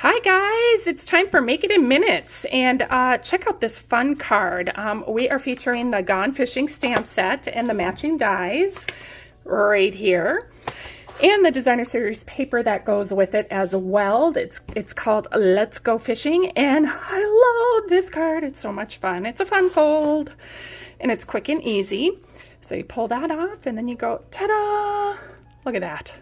Hi guys, it's time for Make It in Minutes, and check out this fun card. We are featuring the Gone Fishing stamp set and the matching dies right here, and the designer series paper that goes with it as well. It's called Let's Go Fishing, and I love this card. It's so much fun. It's a fun fold, and it's quick and easy. So you pull that off, and then you go, ta-da! Look at that.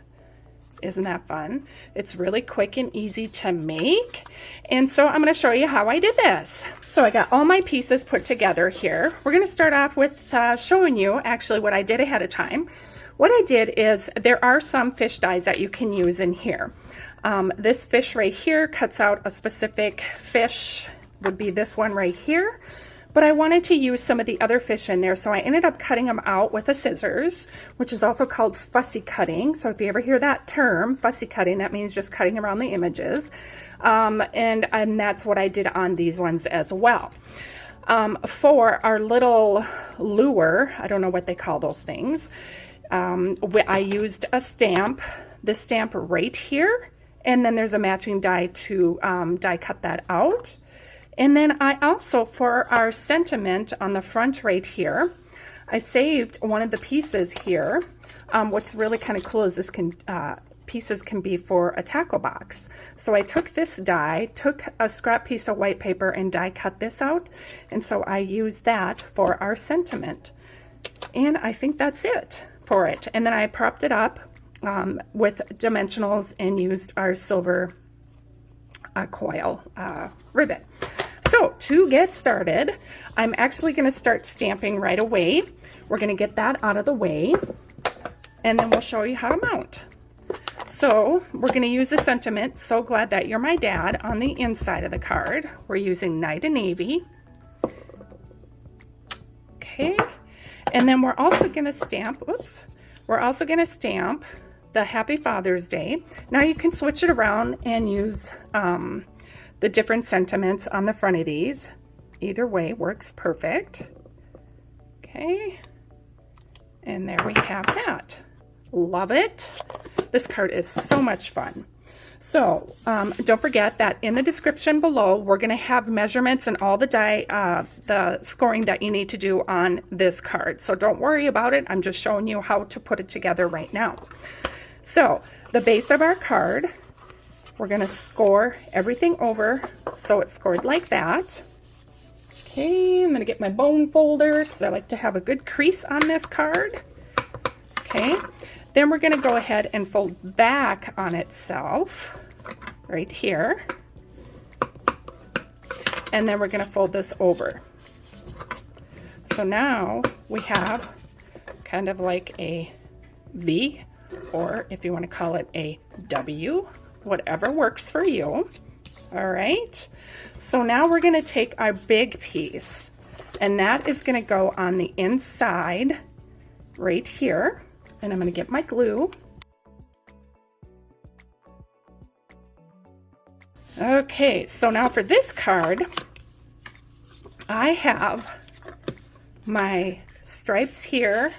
Isn't that fun? It's really quick and easy to make. And so I'm going to show you how I did this. So I got all my pieces put together here. We're going to start off with showing you actually what I did ahead of time. What I did is there are some fish dies that you can use in here. This fish right here cuts out a specific fish, would be this one right here. But I wanted to use some of the other fish in there, so I ended up cutting them out with a scissors, which is also called fussy cutting. So if you ever hear that term, fussy cutting, that means just cutting around the images. And that's what I did on these ones as well. For our little lure, I don't know what they call those things, I used a stamp, this stamp right here, and then there's a matching die to die cut that out. And then I also, for our sentiment on the front right here, I saved one of the pieces here. What's really kind of cool is this pieces can be for a tackle box. So I took this die, took a scrap piece of white paper and die cut this out. And so I used that for our sentiment. And I think that's it for it. And then I propped it up with dimensionals and used our silver coil ribbon. So to get started, I'm actually going to start stamping right away. We're going to get that out of the way, and then we'll show you how to mount. So we're going to use the sentiment, "So glad that you're my dad," on the inside of the card. We're using Night and Navy. Okay, and then we're also going to stamp, we're also going to stamp the Happy Father's Day. Now you can switch it around and use the different sentiments on the front of these. Either way works perfect. Okay, and there we have that. Love it. This card is so much fun. So don't forget that in the description below, we're going to have measurements and all the the scoring that you need to do on this card. So don't worry about it. I'm just showing you how to put it together right now. So the base of our card, we're going to score everything over so it's scored like that. Okay, I'm going to get my bone folder because I like to have a good crease on this card. Okay, then we're going to go ahead and fold back on itself right here. And then we're going to fold this over. So now we have kind of like a V, or if you want to call it a W, whatever works for you. All right, so now we're going to take our big piece, and that is going to go on the inside right here, and I'm going to get my glue. Okay, so now for this card, I have my stripes here,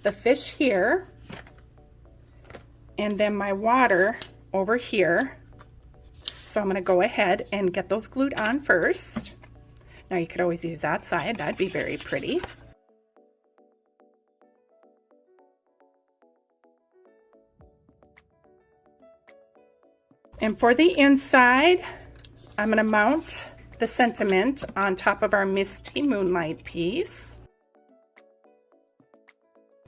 the fish here, and then my water over here. So I'm going to go ahead and get those glued on first. Now you could always use that side. That'd be very pretty. And for the inside, I'm going to mount the sentiment on top of our Misty Moonlight piece.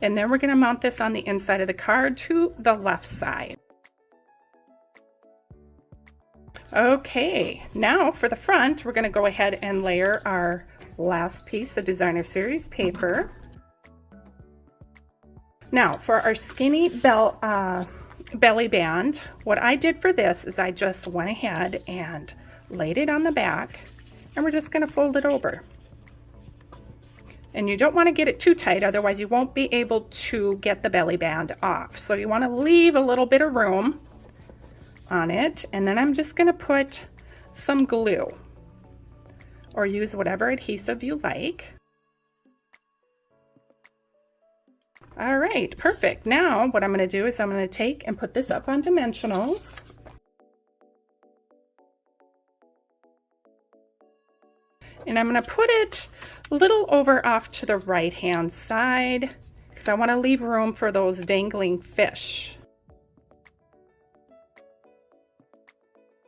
And then we're going to mount this on the inside of the card to the left side. Okay, now for the front, we're going to go ahead and layer our last piece of designer series paper. Now for our skinny belly band, what I did for this is I just went ahead and laid it on the back, and we're just going to fold it over. And you don't want to get it too tight, otherwise you won't be able to get the belly band off. So you want to leave a little bit of room on it, and then I'm just going to put some glue, or use whatever adhesive you like. All right, perfect. Now what I'm going to do is I'm going to take and put this up on dimensionals. And I'm going to put it a little over off to the right hand side because I want to leave room for those dangling fish.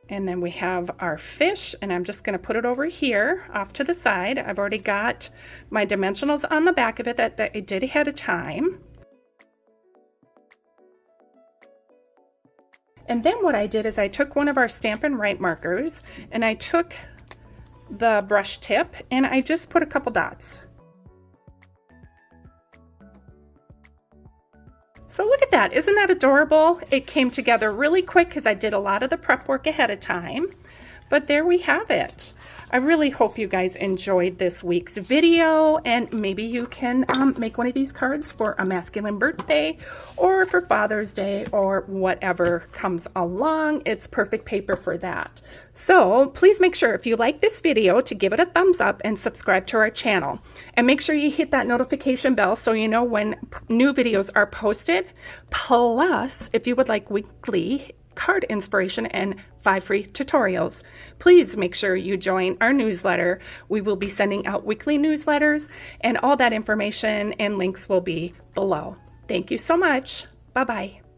And then we have our fish, and I'm just going to put it over here off to the side. I've already got my dimensionals on the back of it that I did ahead of time. And then what I did is I took one of our Stampin' Right markers and I took the brush tip and I just put a couple dots. So look at that, isn't that adorable? It came together really quick because I did a lot of the prep work ahead of time, but there we have it. I really hope you guys enjoyed this week's video, and maybe you can make one of these cards for a masculine birthday or for Father's Day or whatever comes along. It's perfect paper for that. So please make sure if you like this video to give it a thumbs up and subscribe to our channel. And make sure you hit that notification bell so you know when new videos are posted. Plus, if you would like weekly card inspiration and 5 free tutorials, please make sure you join our newsletter. We will be sending out weekly newsletters, and all that information and links will be below. Thank you so much. Bye-bye.